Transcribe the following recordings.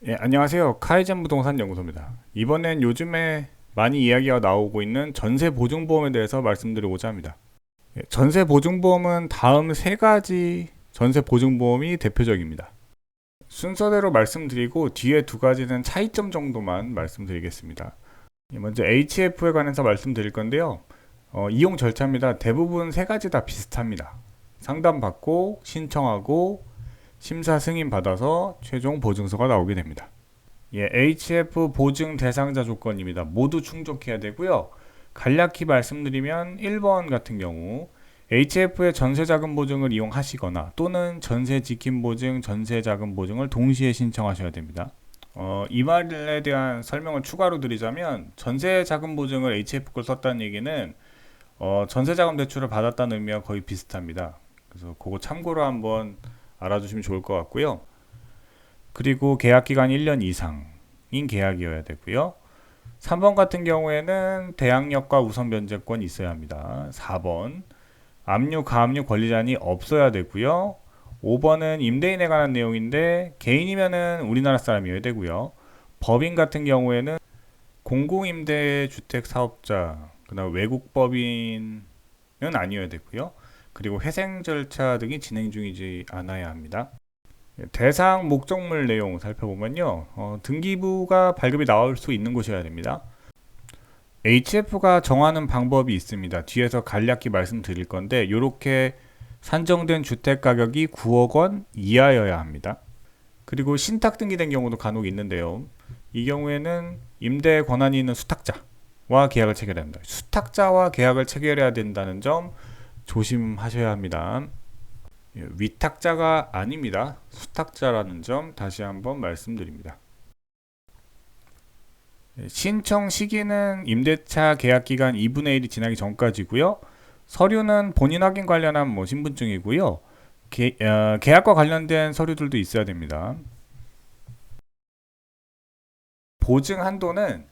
예, 안녕하세요. 카이젠 부동산 연구소입니다. 이번엔 요즘에 많이 이야기가 나오고 있는 전세 보증보험에 대해서 말씀드리고자 합니다. 예, 전세 보증보험은 다음 세 가지 전세 보증보험이 대표적입니다. 순서대로 말씀드리고 뒤에 두 가지는 차이점 정도만 말씀드리겠습니다. 예, 먼저 HF에 관해서 말씀드릴 건데요. 이용 절차입니다. 대부분 세 가지 다 비슷합니다. 상담받고 신청하고 심사 승인 받아서 최종 보증서가 나오게 됩니다. 예, HF 보증 대상자 조건입니다. 모두 충족해야 되고요. 간략히 말씀드리면 1번 같은 경우 HF의 전세자금 보증을 이용하시거나 또는 전세 지킴 보증, 전세자금 보증을 동시에 신청하셔야 됩니다. 이 말에 대한 설명을 추가로 드리자면 전세자금 보증을 HF 걸 썼다는 얘기는 전세자금 대출을 받았다는 의미와 거의 비슷합니다. 그래서 그거 참고로 한번 알아주시면 좋을 것 같고요. 그리고 계약 기간 1년 이상인 계약이어야 되고요. 3번 같은 경우에는 대항력과 우선 변제권이 있어야 합니다. 4번 압류, 가압류 권리자는 없어야 되고요. 5번은 임대인에 관한 내용인데 개인이면은 우리나라 사람이어야 되고요. 법인 같은 경우에는 공공임대주택 사업자, 그다음 외국 법인은 아니어야 되고요. 그리고 회생 절차 등이 진행 중이지 않아야 합니다. 대상 목적물 내용 살펴보면요. 등기부가 발급이 나올 수 있는 곳이어야 됩니다. HF가 정하는 방법이 있습니다. 뒤에서 간략히 말씀드릴 건데 이렇게 산정된 주택 가격이 9억 원 이하여야 합니다. 그리고 신탁 등기된 경우도 간혹 있는데요. 이 경우에는 임대 권한이 있는 수탁자와 계약을 체결해야 합니다. 수탁자와 계약을 체결해야 된다는 점 조심하셔야 합니다. 위탁자가 아닙니다. 수탁자라는 점 다시 한번 말씀드립니다. 신청 시기는 임대차 계약 기간 2분의 1이 지나기 전까지고요. 서류는 본인 확인 관련한 신분증이고요. 계약과 관련된 서류들도 있어야 됩니다. 보증 한도는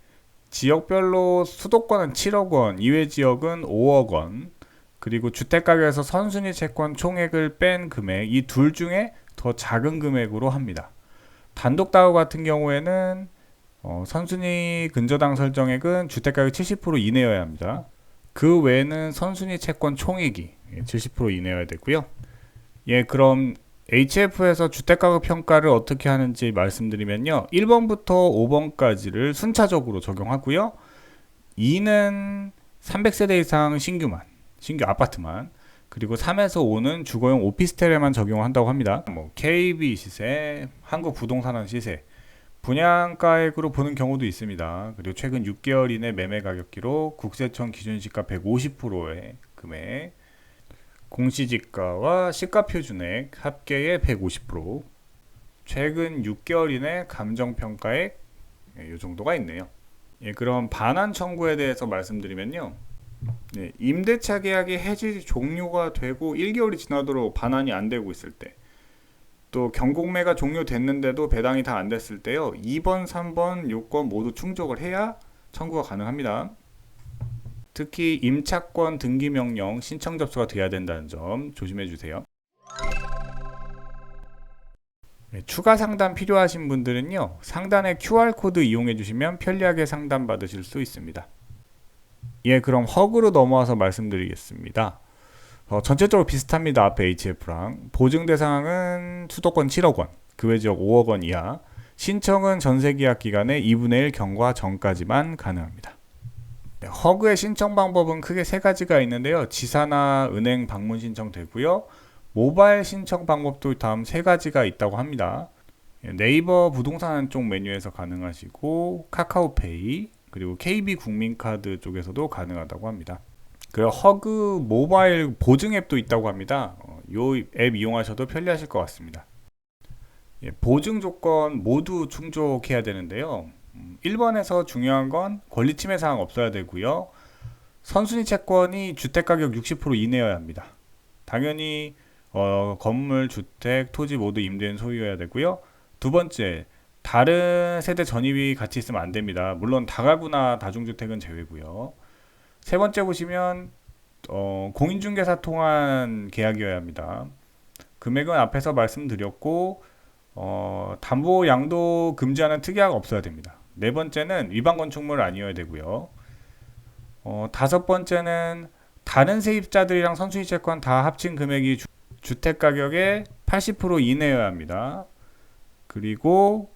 지역별로 수도권은 7억 원, 이외 지역은 5억 원, 그리고 주택가격에서 선순위 채권 총액을 뺀 금액 이 둘 중에 더 작은 금액으로 합니다. 단독 다우 같은 경우에는 선순위 근저당 설정액은 주택가격 70% 이내여야 합니다. 그 외에는 선순위 채권 총액이 70% 이내여야 되고요. 예, 그럼 HF에서 주택가격 평가를 어떻게 하는지 말씀드리면요. 1번부터 5번까지를 순차적으로 적용하고요. 2는 300세대 이상 신규 아파트만, 그리고 3에서 5는 주거용 오피스텔에만 적용한다고 합니다. KB 시세, 한국 부동산원 시세, 분양가액으로 보는 경우도 있습니다. 그리고 최근 6개월 이내 매매 가격 기록, 국세청 기준시가 150%의 금액, 공시지가와 시가 표준액 합계의 150%, 최근 6개월 이내 감정평가액 이 정도가 있네요. 예, 그럼 반환 청구에 대해서 말씀드리면요. 네, 임대차 계약이 해지 종료가 되고 1개월이 지나도록 반환이 안 되고 있을 때, 또 경공매가 종료됐는데도 배당이 다 안 됐을 때요. 2번, 3번 요건 모두 충족을 해야 청구가 가능합니다. 특히 임차권 등기 명령 신청 접수가 돼야 된다는 점 조심해 주세요. 네, 추가 상담 필요하신 분들은요. 상단의 QR코드 이용해 주시면 편리하게 상담 받으실 수 있습니다. 예, 그럼 허그로 넘어와서 말씀드리겠습니다. 전체적으로 비슷합니다. 앞에 HF랑. 보증 대상은 수도권 7억 원, 그 외 지역 5억 원 이하. 신청은 전세계약 기간의 2분의 1 경과 전까지만 가능합니다. 네, 허그의 신청 방법은 크게 세 가지가 있는데요. 지사나 은행 방문 신청 되고요. 모바일 신청 방법도 다음 세 가지가 있다고 합니다. 예, 네이버 부동산 쪽 메뉴에서 가능하시고 카카오페이 그리고 KB 국민카드 쪽에서도 가능하다고 합니다. 그 허그 모바일 보증 앱도 있다고 합니다. 이 앱 이용하셔도 편리하실 것 같습니다. 예, 보증 조건 모두 충족해야 되는데요. 1번에서 중요한 건 권리 침해 사항 없어야 되고요. 선순위 채권이 주택가격 60% 이내여야 합니다. 당연히 건물, 주택, 토지 모두 임대인 소유여야 되고요. 두 번째, 다른 세대 전입이 같이 있으면 안 됩니다. 물론 다가구나 다중주택은 제외고요. 세 번째 보시면 공인중개사 통한 계약이어야 합니다. 금액은 앞에서 말씀드렸고 담보 양도 금지하는 특약이 없어야 됩니다. 네 번째는 위반 건축물 아니어야 되고요. 다섯 번째는 다른 세입자들이랑 선순위 채권 다 합친 금액이 주택 가격의 80% 이내여야 합니다. 그리고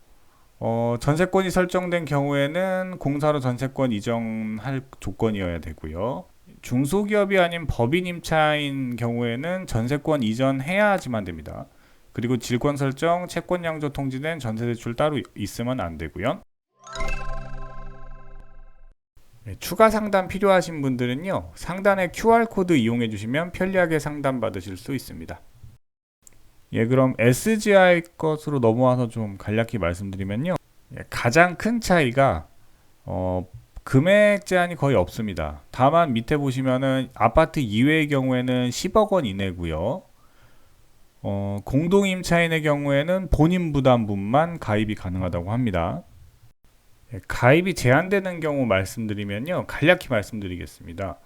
전세권이 설정된 경우에는 공사로 전세권 이전할 조건이어야 되고요. 중소기업이 아닌 법인 임차인 경우에는 전세권 이전해야 하지만 됩니다. 그리고 질권 설정, 채권 양조 통지된 전세 대출 따로 있으면 안 되고요. 네, 추가 상담 필요하신 분들은요, 상단의 QR코드 이용해 주시면 편리하게 상담 받으실 수 있습니다. 예, 그럼 SGI 것으로 넘어와서 좀 간략히 말씀드리면요, 가장 큰 차이가 금액 제한이 거의 없습니다. 다만 밑에 보시면은 아파트 이외의 경우에는 10억 원 이내고요. 공동 임차인의 경우에는 본인 부담분만 가입이 가능하다고 합니다. 가입이 제한되는 경우 말씀드리면요, 간략히 말씀드리겠습니다.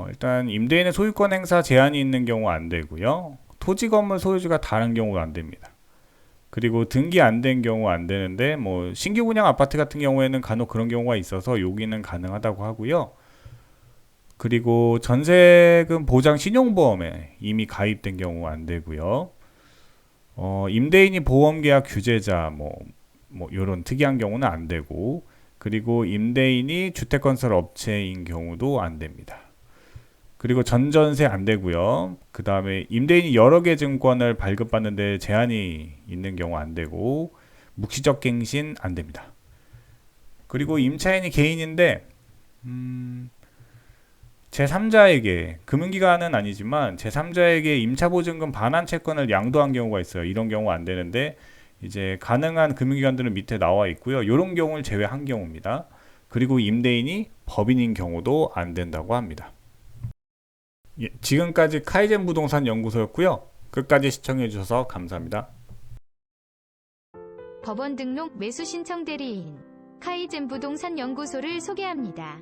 일단 임대인의 소유권 행사 제한이 있는 경우 안 되고요. 토지 건물 소유주가 다른 경우 안 됩니다. 그리고 등기 안 된 경우 안 되는데 뭐 신규 분양 아파트 같은 경우에는 간혹 그런 경우가 있어서 여기는 가능하다고 하고요. 그리고 전세금 보장 신용보험에 이미 가입된 경우 안 되고요. 임대인이 보험계약 규제자 뭐 이런 특이한 경우는 안 되고, 그리고 임대인이 주택건설 업체인 경우도 안 됩니다. 그리고 전전세 안 되고요. 그 다음에 임대인이 여러 개 증권을 발급받는데 제한이 있는 경우 안 되고, 묵시적 갱신 안 됩니다. 그리고 임차인이 개인인데 제3자에게, 금융기관은 아니지만 제3자에게 임차보증금 반환 채권을 양도한 경우가 있어요. 이런 경우 안 되는데 이제 가능한 금융기관들은 밑에 나와 있고요. 이런 경우를 제외한 경우입니다. 그리고 임대인이 법인인 경우도 안 된다고 합니다. 예, 지금까지 카이젠 부동산 연구소였고요. 끝까지 시청해 주셔서 감사합니다. 법원 등록 매수 신청 대리인 카이젠 부동산 연구소를 소개합니다.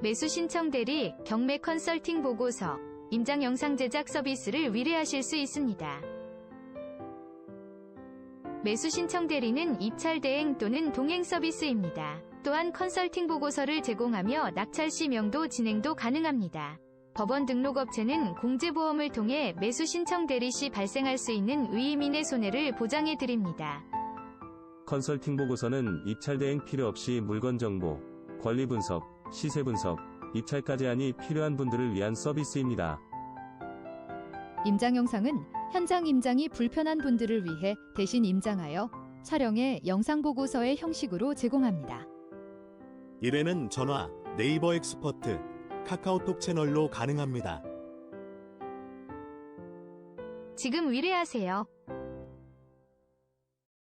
매수 신청 대리, 경매 컨설팅 보고서, 임장 영상 제작 서비스를 의뢰하실 수 있습니다. 매수 신청 대리는 입찰 대행 또는 동행 서비스입니다. 또한 컨설팅 보고서를 제공하며 낙찰 시 명도 진행도 가능합니다. 법원 등록업체는 공제보험을 통해 매수 신청 대리 시 발생할 수 있는 의의민의 손해를 보장해 드립니다. 컨설팅 보고서는 입찰 대행 필요 없이 물건 정보, 권리 분석, 시세 분석, 입찰까지 하니 필요한 분들을 위한 서비스입니다. 임장 영상은 현장 임장이 불편한 분들을 위해 대신 임장하여 촬영해 영상 보고서의 형식으로 제공합니다. 의뢰는 전화, 네이버 엑스퍼트, 카카오톡 채널로 가능합니다. 지금 의뢰하세요.